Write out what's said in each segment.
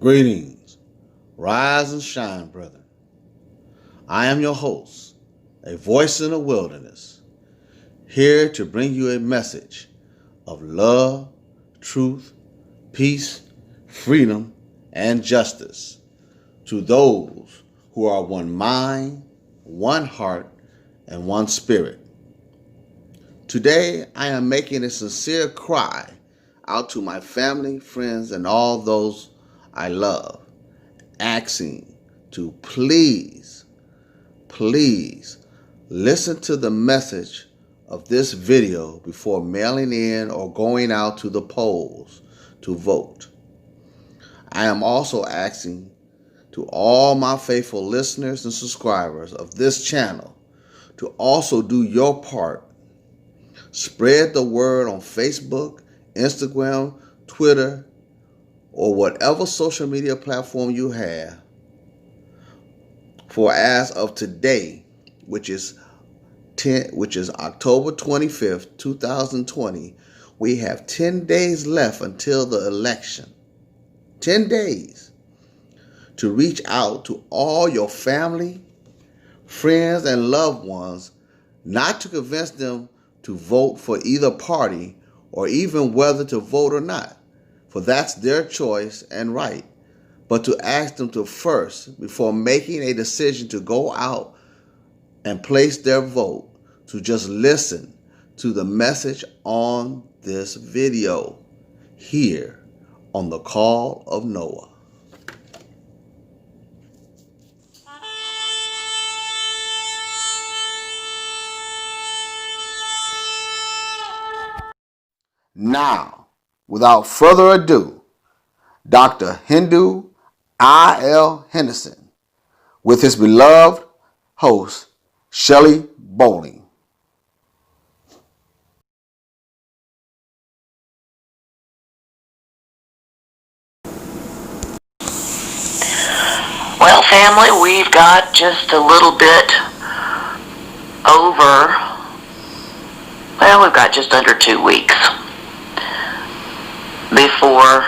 Greetings, rise and shine, brethren. I am your host, a voice in the wilderness, here to bring you a message of love, truth, peace, freedom, and justice to those who are one mind, one heart, and one spirit. Today, I am making a sincere cry out to my family, friends, and all those I love, asking to please listen to the message of this video before mailing in or going out to the polls to vote. I am also asking to all my faithful listeners and subscribers of this channel to also do your part. Spread the word on Facebook, Instagram, Twitter, or whatever social media platform you have. For as of today, which is October 25th, 2020, we have 10 days left until the election. 10 days to reach out to all your family, friends, and loved ones, not to convince them to vote for either party or even whether to vote or not, for that's their choice and right, but to ask them to first, before making a decision to go out and place their vote, to just listen to the message on this video here on the Call of Noah. Now, without further ado, Dr. Hindu I.L. Henderson with his beloved host, Shelley Bowling. Well, family, we've got just a little bit we've got just under 2 weeks before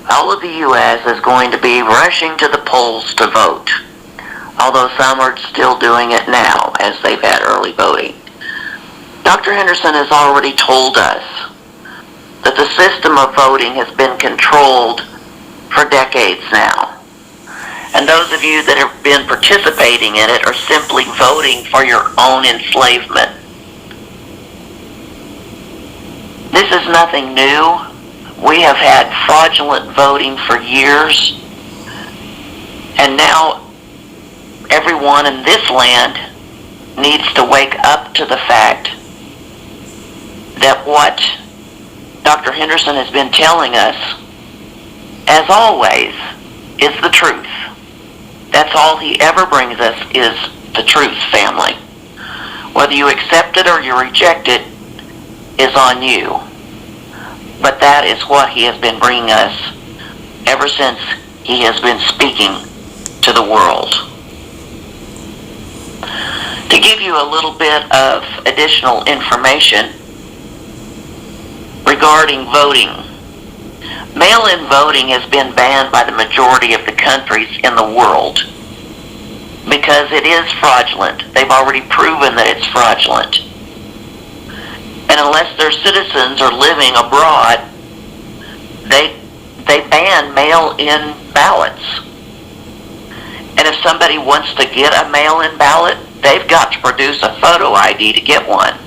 all of the U.S. is going to be rushing to the polls to vote, although some are still doing it now as they've had early voting. Dr. Henderson has already told us that the system of voting has been controlled for decades now. And those of you that have been participating in it are simply voting for your own enslavement. This is nothing new. We have had fraudulent voting for years. And now everyone in this land needs to wake up to the fact that what Dr. Henderson has been telling us, as always, is the truth. That's all he ever brings us, is the truth, family. Whether you accept it or you reject it is on you. But that is what he has been bringing us ever since he has been speaking to the world. To give you a little bit of additional information regarding voting, mail-in voting has been banned by the majority of the countries in the world because it is fraudulent. They've already proven that it's fraudulent. And unless their citizens are living abroad, they ban mail-in ballots. And if somebody wants to get a mail-in ballot, they've got to produce a photo ID to get one.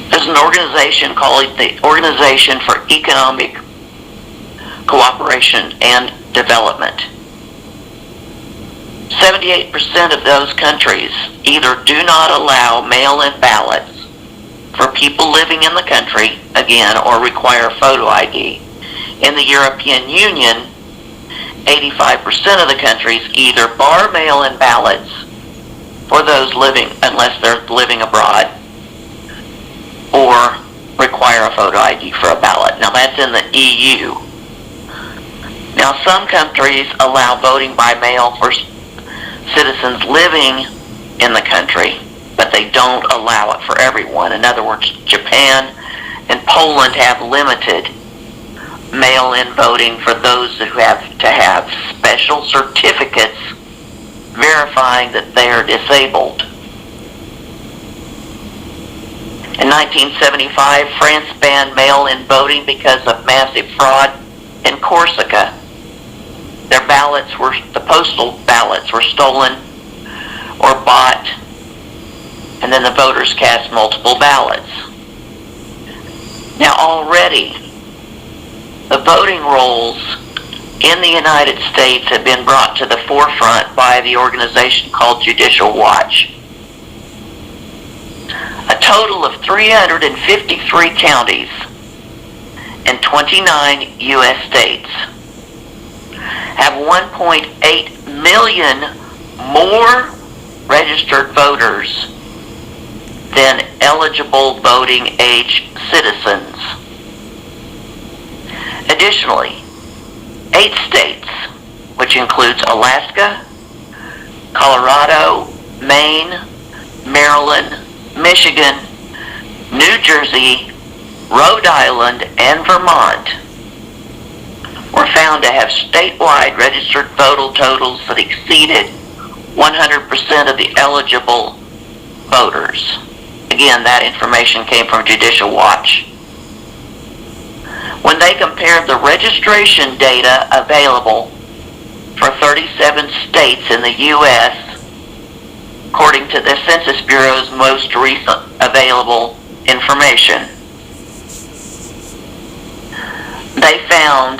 There's an organization called the Organization for Economic Cooperation and Development. 78% of those countries either do not allow mail-in ballots for people living in the country, again, or require photo ID. In the European Union, 85% of the countries either bar mail-in ballots for those living, unless they're living abroad, or require a photo ID for a ballot. Now that's in the EU. Now some countries allow voting by mail for citizens living in the country, but they don't allow it for everyone. In other words, Japan and Poland have limited mail-in voting for those who have to have special certificates verifying that they are disabled. In 1975, France banned mail-in voting because of massive fraud in Corsica. The postal ballots were stolen or bought, and then the voters cast multiple ballots. Now already, the voting rolls in the United States have been brought to the forefront by the organization called Judicial Watch. A total of 353 counties in 29 U.S. states have 1.8 million more registered voters than eligible voting age citizens. Additionally, 8 states, which includes Alaska, Colorado, Maine, Maryland, Michigan, New Jersey, Rhode Island, and Vermont, were found to have statewide registered voter totals that exceeded 100% of the eligible voters. Again, that information came from Judicial Watch. When they compared the registration data available for 37 states in the U.S., according to the Census Bureau's most recent available information, they found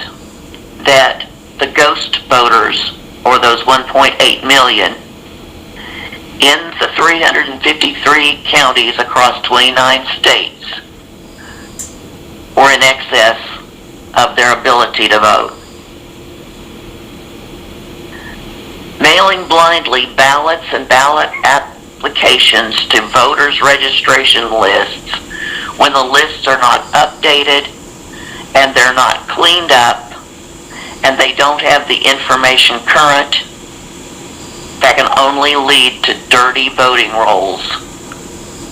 that the ghost voters, or those 1.8 million, in the 353 counties across 29 states, were in excess of their ability to vote. Mailing blindly ballots and ballot applications to voters' registration lists when the lists are not updated and they're not cleaned up and they don't have the information current, that can only lead to dirty voting rolls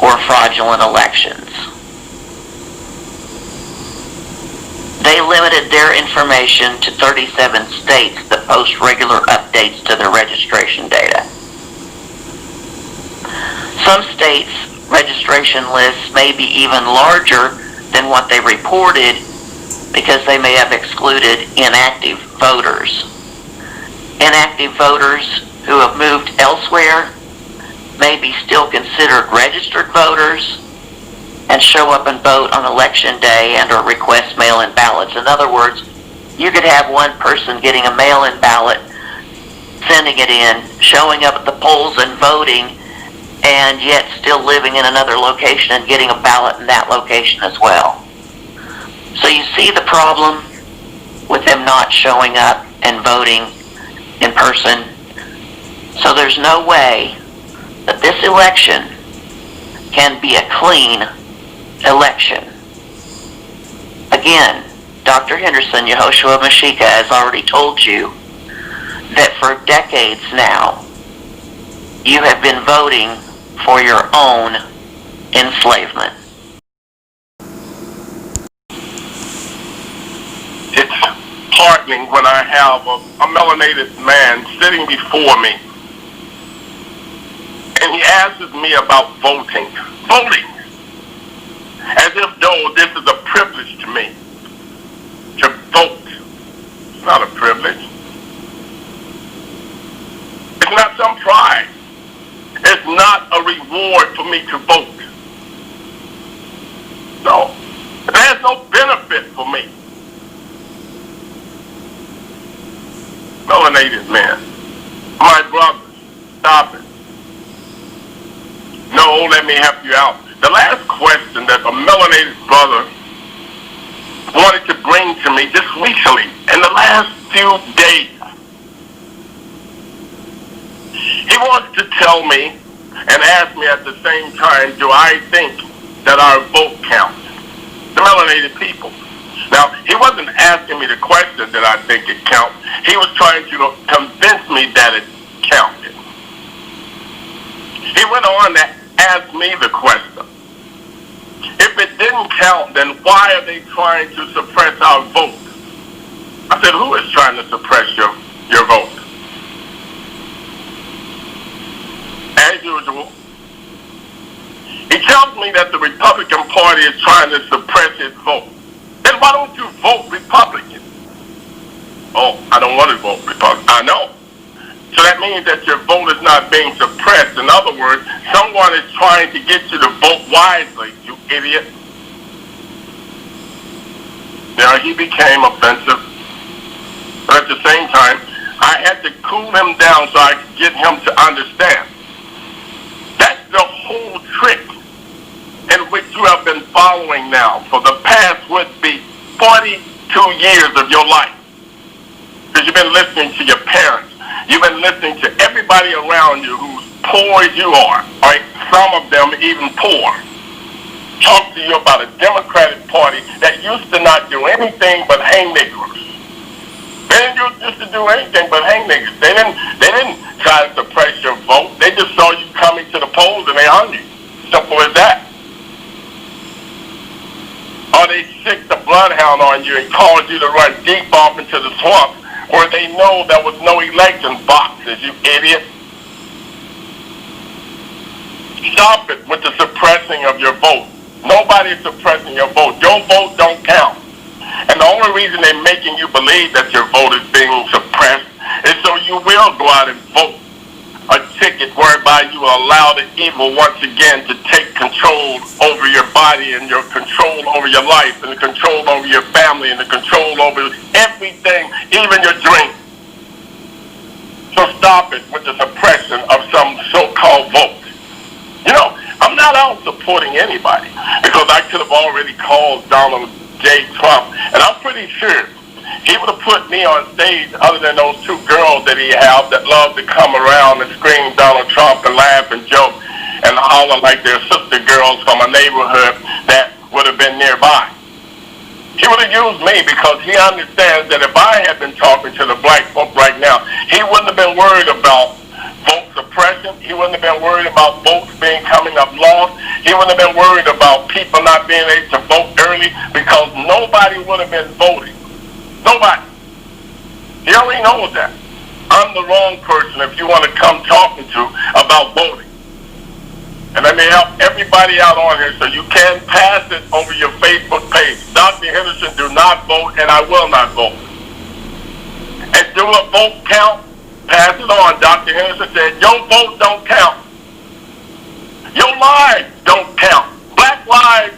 or fraudulent elections. They limited their information to 37 states that post regular updates to their registration data. Some states' registration lists may be even larger than what they reported because they may have excluded inactive voters. Inactive voters who have moved elsewhere may be still considered registered voters and show up and vote on election day and or request mail-in ballots. In other words, you could have one person getting a mail-in ballot, sending it in, showing up at the polls and voting, and yet still living in another location and getting a ballot in that location as well. So you see the problem with them not showing up and voting in person. So there's no way that this election can be a clean election. Again, Dr. Henderson, Yehoshua Mashika, has already told you that for decades now, you have been voting for your own enslavement. It's heartening when I have a melanated man sitting before me and he asks me about voting. Voting! As if though this is a privilege to me to vote. It's not a privilege. It's not some pride. It's not a reward for me to vote. No. There's no benefit for me. Melanated man. My brothers, stop it. No, let me help you out. The last question that a melanated brother wanted to bring to me just recently, in the last few days, he wants to tell me and ask me at the same time, do I think that our vote counts? The melanated people. Now, he wasn't asking me the question that I think it counts. He was trying to convince me that it counted. He went on to ask me the question. If it didn't count, then why are they trying to suppress our vote? I said, who is trying to suppress your vote? As usual, he tells me that the Republican Party is trying to suppress his vote. Then why don't you vote Republican? Oh, I don't want to vote Republican. I know. So that means that your vote is not being suppressed. In other words, someone is trying to get you to vote wisely, you idiot. Now, he became offensive. But at the same time, I had to cool him down so I could get him to understand. That's the whole trick in which you have been following now for the past would be 42 years of your life. Because you've been listening to your parents. You've been listening to everybody around you who's poor as you are, right? Some of them even poor. Talk to you about a Democratic Party that used to not do anything but hang Negroes. They didn't used to do anything but hang niggas. They didn't try to suppress your vote. They just saw you coming to the polls and they hung you. Simple as that. Or they sicked the bloodhound on you and caused you to run deep off into the swamp where they know there was no election boxes, you idiot. Stop it with the suppressing of your vote. Nobody's suppressing your vote. Your vote don't count. And the only reason they're making you believe that your vote is being suppressed is so you will go out and vote a ticket whereby you will allow the evil once again to take control over your body and your control over your life and the control over your family and the control over everything, even your dreams. So stop it with the suppression of some so-called vote. You know, I'm not out supporting anybody because I could have already called Donald J. Trump, and I'm pretty sure he would have put me on stage other than those two girls that he have that love to come around and scream Donald Trump and laugh and joke and holler like they're sister girls from a neighborhood that would have been nearby. He would have used me because he understands that if I had been talking to the black folk right now, he wouldn't have been worried about vote suppression. He wouldn't have been worried about votes being coming up lost. He wouldn't have been worried about people not being able to vote early because nobody would have been voting. Nobody. He already knows that. I'm the wrong person if you want to come talking to about voting. And let me help everybody out on here so you can pass it over your Facebook page. Dr. Henderson, do not vote, and I will not vote. And do a vote count. Pass it on. Dr. Henderson said, your vote don't count. Your lives don't count. Black lives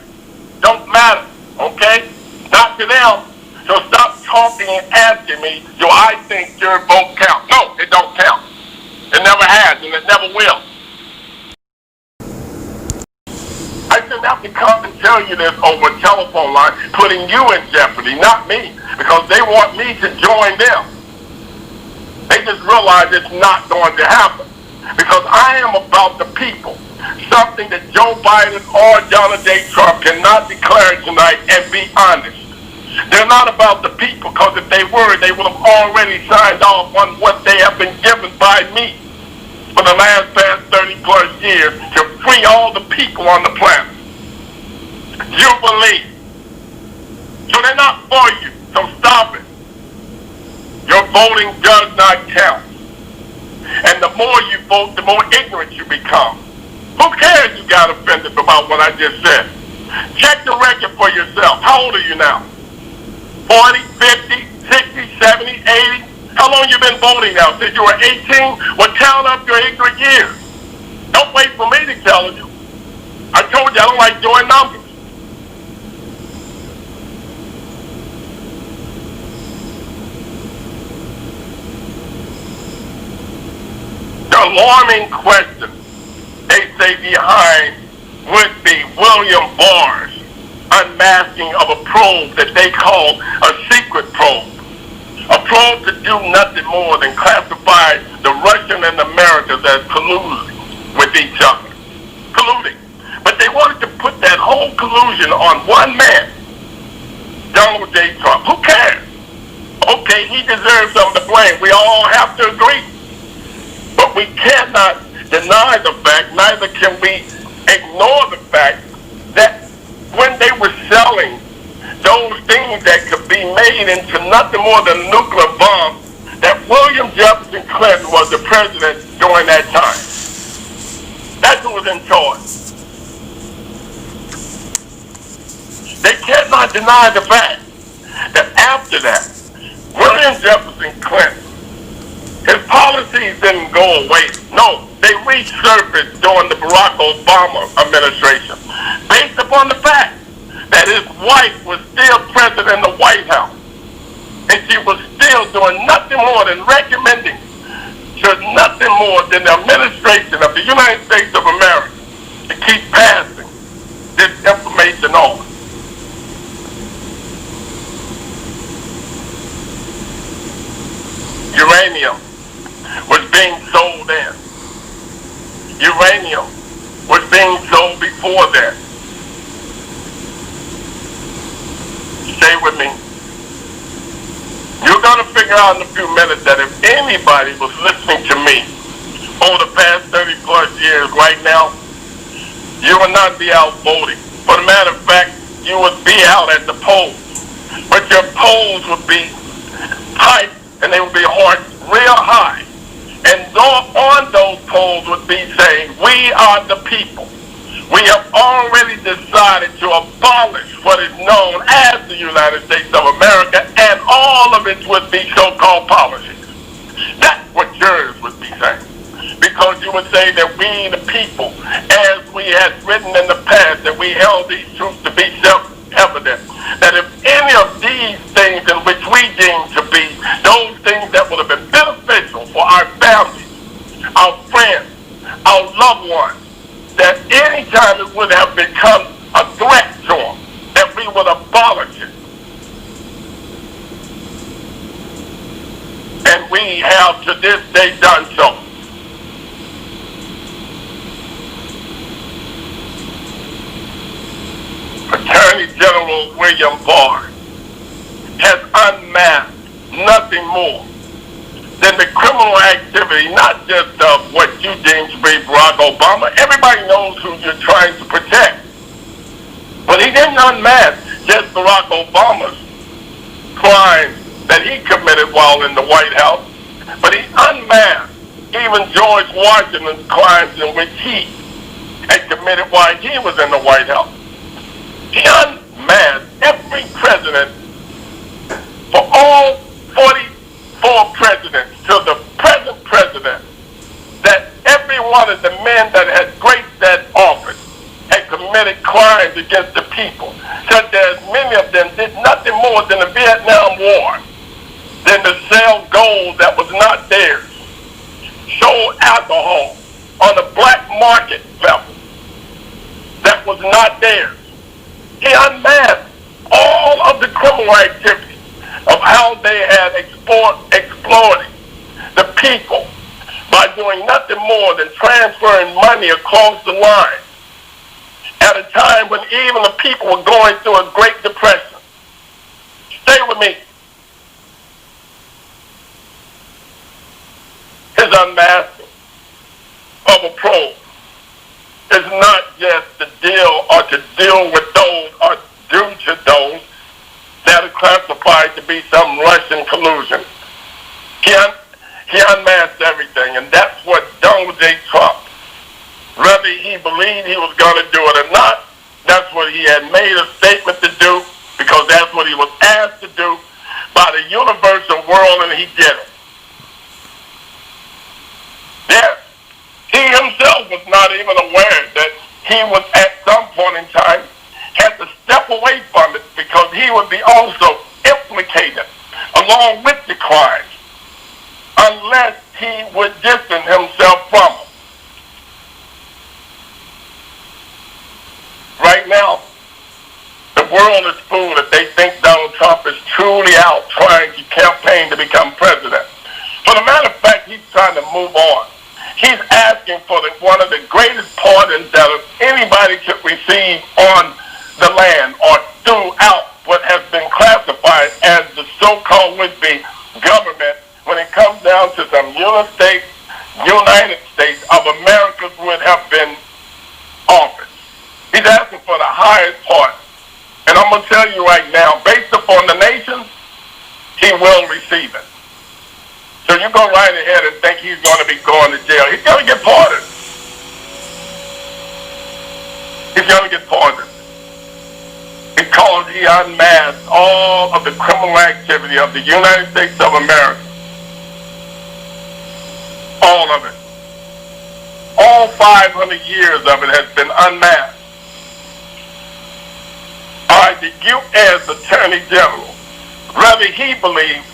don't matter, okay? Not to them. So stop talking and asking me, do I think your vote counts? No, it don't count. It never has, and it never will. I shouldn't have to come and tell you this over a telephone line, putting you in jeopardy, not me, because they want me to join them. They just realize it's not going to happen. Because I am about the people. Something that Joe Biden or Donald J. Trump cannot declare tonight and be honest. They're not about the people, because if they were, they would have already signed off on what they have been given by me for the last past 30 plus years to free all the people on the planet. Jubilee. So they're not for you, so stop it. Your voting does not count. And the more you vote, the more ignorant you become. Who cares you got offended about what I just said? Check the record for yourself. How old are you now? 40, 50, 60, 70, 80? How long you been voting now? Since you were 18? Well, count up your ignorant years. Don't wait for me to tell you. I told you I don't like doing numbers. The alarming question they say behind would be William Barr's unmasking of a probe that they call a secret probe. A probe to do nothing more than classify the Russian and Americans as colluding with each other. Colluding. But they wanted to put that whole collusion on one man, Donald J. Trump. Who cares? Okay, he deserves some of the blame. We all have to agree. But we cannot deny the fact, neither can we ignore the fact that when they were selling those things that could be made into nothing more than a nuclear bomb, that William Jefferson Clinton was the president during that time. That's who was in charge. They cannot deny the fact that after that, William Jefferson Clinton, his policies didn't go away. No, they resurfaced during the Barack Obama administration, based upon the fact that his wife was still president in the White House, and she was still doing nothing more than recommending to nothing more than the administration of the United States of America to keep passing this information on. Uranium was being sold in. Uranium was being sold before that. Stay with me. You're going to figure out in a few minutes that if anybody was listening to me over the past 30 plus years right now, you would not be out voting. For the matter of fact, you would be out at the polls. But your polls would be tight and they would be horse real high. And on those polls would be saying, we are the people. We have already decided to abolish what is known as the United States of America and all of its would-be so-called policies. That's what yours would be saying. Because you would say that we, the people, as we had written in the past, that we held these truths to be self-evident. That if any of these things in which we deem to be those things that would have been beneficial for our families, our friends, our loved ones, that any time it would have become a threat to them, that we would abolish it. And we have to this day done so. Attorney General William Barr has unmasked nothing more than the criminal activity, not just of what you deem to be Barack Obama. Everybody knows who you're trying to protect. But he didn't unmask just Barack Obama's crimes that he committed while in the White House, but he unmasked even George Washington's crimes in which he had committed while he was in the White House. He unmasked every president for all 44 presidents to the present president, that every one of the men that had graced that office had committed crimes against the people, such as many of them did nothing more than the Vietnam War, than to sell gold that was not theirs, sold alcohol on the black market level that was not theirs. He unmasked all of the criminal activity of how they had exploited the people by doing nothing more than transferring money across the line at a time when even the people were going through a Great Depression. Stay with me. His unmasking of a probe is not just to deal or to deal with those or due to those that are classified to be some Russian collusion. He unmasked everything, and that's what Donald J. Trump, whether he believed he was going to do it or not, that's what he had made a statement to do, because that's what he was asked to do by the universal world, and he did it. Yes. He himself was not even aware that he was at some point in time had to step away from it, because he would be also implicated along with the crimes unless he would distance himself from them. Right now, the world is fooled if they think Donald Trump is truly out trying to campaign to become president. For the matter of fact, he's trying to move on. He's asking for one of the greatest pardons that anybody could receive on the land or throughout what has been classified as the so-called would-be government when it comes down to some United States of America would have been office. He's asking for the highest part. And I'm going to tell you right now, based upon the nations he will receive it. So you go right ahead and think he's going to be going to jail. He's going to get pardoned. He's going to get pardoned. Because he unmasked all of the criminal activity of the United States of America. All of it. All 500 years of it has been unmasked. All right, did you as Attorney General, whether he believes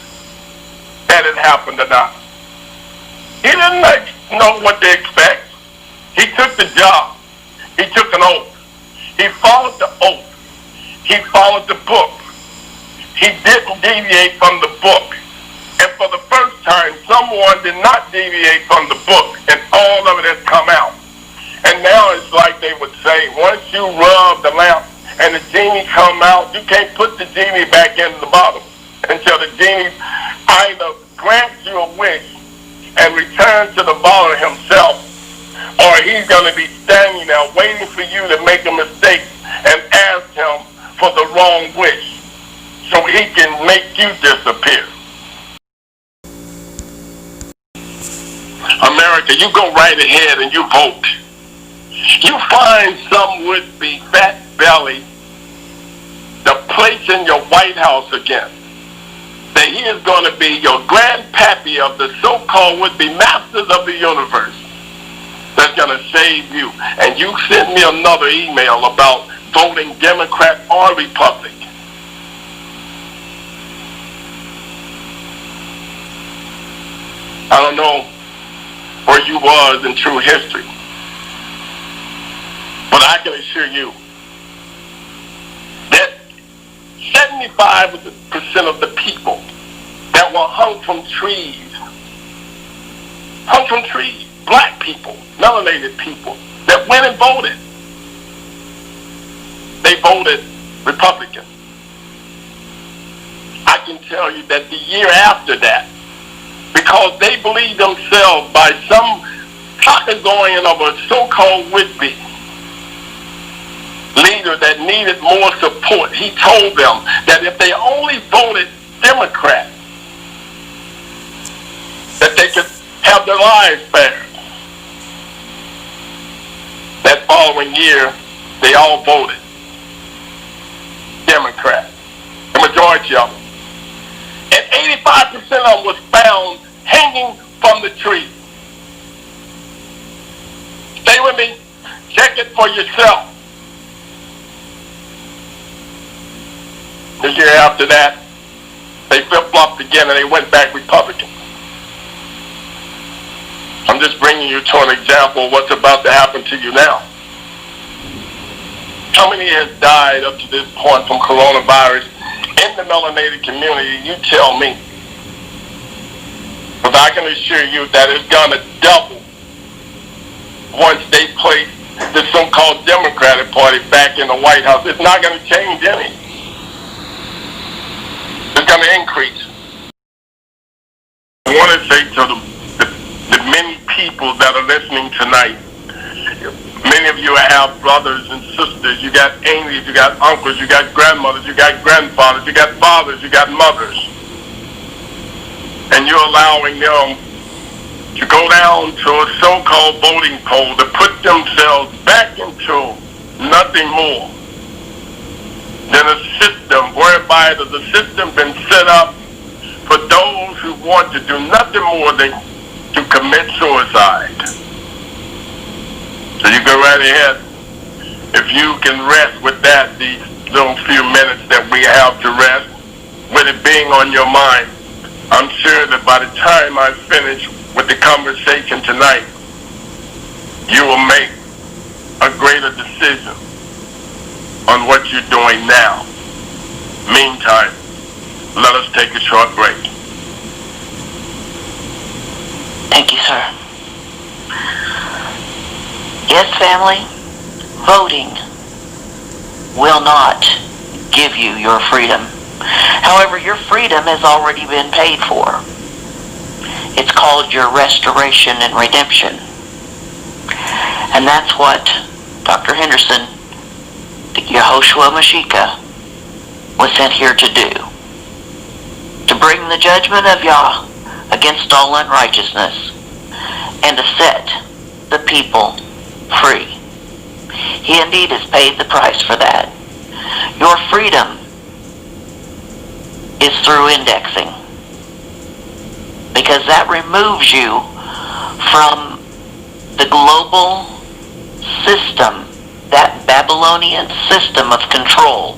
that it happened or not? He didn't know what to expect. He took the job. He took an oath. He followed the oath. He followed the book. He didn't deviate from the book. And for the first time, someone did not deviate from the book, and all of it has come out. And now it's like they would say, once you rub the lamp and the genie come out, you can't put the genie back into the bottle until the genie either grants you a wish and returns to the bottle himself, or he's going to be standing there waiting for you to make a mistake and ask him for the wrong wish so he can make you disappear. America, you go right ahead and you vote. You find some would-be fat belly the place in your White House again, that he is going to be your grandpappy of the so-called would-be masters of the universe that's going to save you. And you send me another email about voting Democrat or Republican. I don't know where you was in true history, but I can assure you that 75% of the people that were hung from trees, black people, melanated people, that went and voted, they voted Republican. I can tell you that the year after that, because they believed themselves by some pocket-going of a so-called would-be leader that needed more support, he told them that if they only voted Democrat, that they could have their lives spared. That following year, they all voted Democrat, the majority of them. And 85% of them was found hanging from the tree. Stay with me. Check it for yourself. The year after that, they flip-flopped again and they went back Republican. I'm just bringing you to an example of what's about to happen to you now. How many has died up to this point from coronavirus in the melanated community? You tell me. But I can assure you that it's going to double once they place the so-called Democratic Party back in the White House. It's not going to change any. It's going to increase. I want to say to the many people that are listening tonight, many of you have brothers and sisters, you got aunties, you got uncles, you got grandmothers, you got grandfathers, you got fathers, you got mothers. And you're allowing them to go down to a so-called voting poll to put themselves back into nothing more than a system whereby the system been set up for those who want to do nothing more than to commit suicide. So you go right ahead. If you can rest with that, these little few minutes that we have to rest, with it being on your mind, I'm sure that by the time I finish with the conversation tonight, you will make a greater decision on what you're doing now. Meantime, let us take a short break. Thank you, sir. Yes, family, voting will not give you your freedom. However, your freedom has already been paid for. It's called your restoration and redemption. And that's what Dr. Henderson, the Yehoshua Mashiach, was sent here to do. To bring the judgment of Yah against all unrighteousness, and to set the people free. He indeed has paid the price for that. Your freedom is through indexing, because that removes you from the global system, that Babylonian system of control.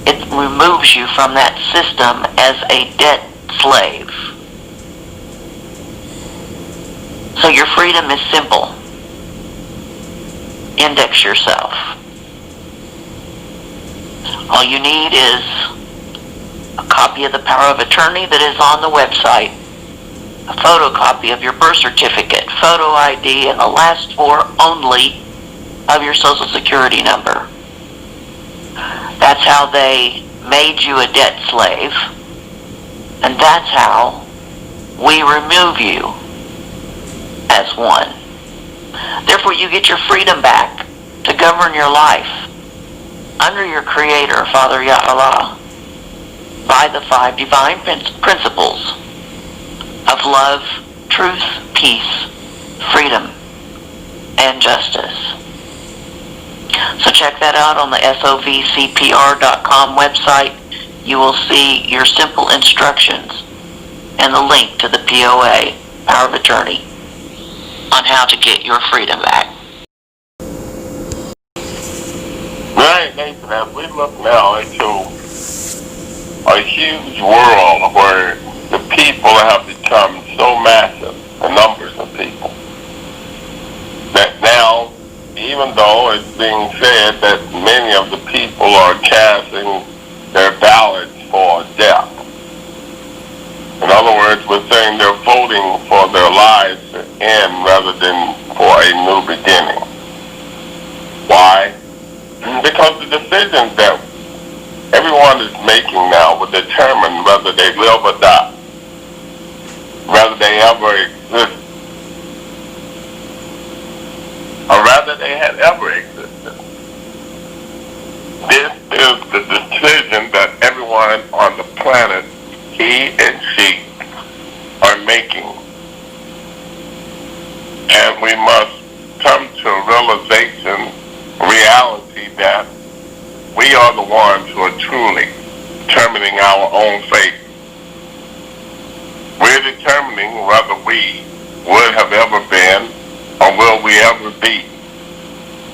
It removes you from that system as a debt slave. So your freedom is simple. Index yourself. All you need is a copy of the power of attorney that is on the website, a photocopy of your birth certificate, photo ID, and the last four only of your social security number. That's how they made you a debt slave, and that's how we remove you as one. Therefore, you get your freedom back to govern your life under your Creator, Father Yahweh, by the 5 divine principles of love, truth, peace, freedom, and justice. So check that out on the SOVCPR.com website. You will see your simple instructions and the link to the POA, Power of Attorney, on how to get your freedom back. Right, Nathan, as we look now into a huge world where the people have become so massive, the numbers of people, that now, even though it's being said that many of the people are casting their ballots for death. In other words, we're saying they're voting for their lives to end rather than for a new beginning. Why? Because the decisions that everyone is making now will determine whether they live or die, whether they ever exist, or rather they had ever existed. This is the decision that everyone on the planet, he and she, are making. And we must come to a realization, reality, that we are the ones who are truly determining our own fate. We're determining whether we would have ever been or will we ever be.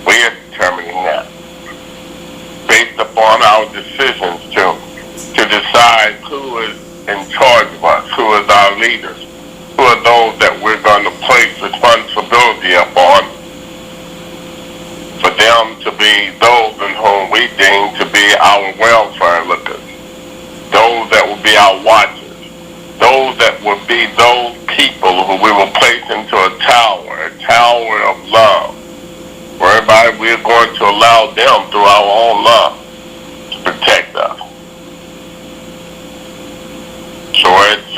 We are determining that based upon our decisions to decide who is in charge of us, who is our leaders, who are those that we're going to place responsibility upon, for them to be those in whom we deem to be our welfare lookers, those that will be our watchers, those that will be those people who we will place into a tower of love, whereby we're going to allow them through our own love to protect us. So it's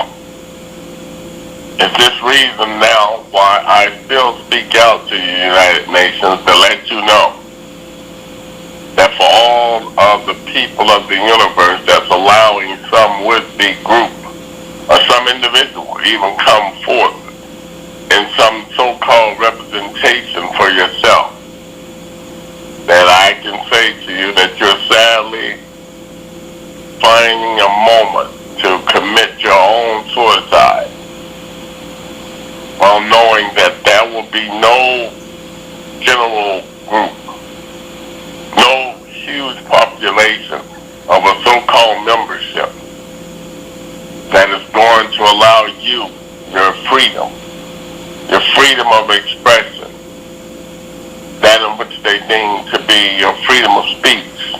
this reason now why I still speak out to you, United Nations, to let you know that for all of the people of the universe that's allowing some would-be group or some individual even come forth in some so-called representation for yourself, that I can say to you that you're sadly finding a moment to commit your own suicide, while knowing that there will be no general group, no huge population of a so-called membership that is going to allow you your freedom of expression, that in which they deem to be your freedom of speech,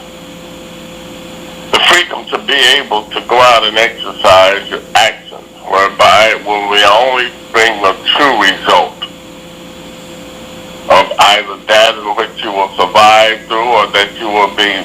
the freedom to be able to go out and exercise your actions, whereby it will only bring the true result of either that in which you will survive through or that you will be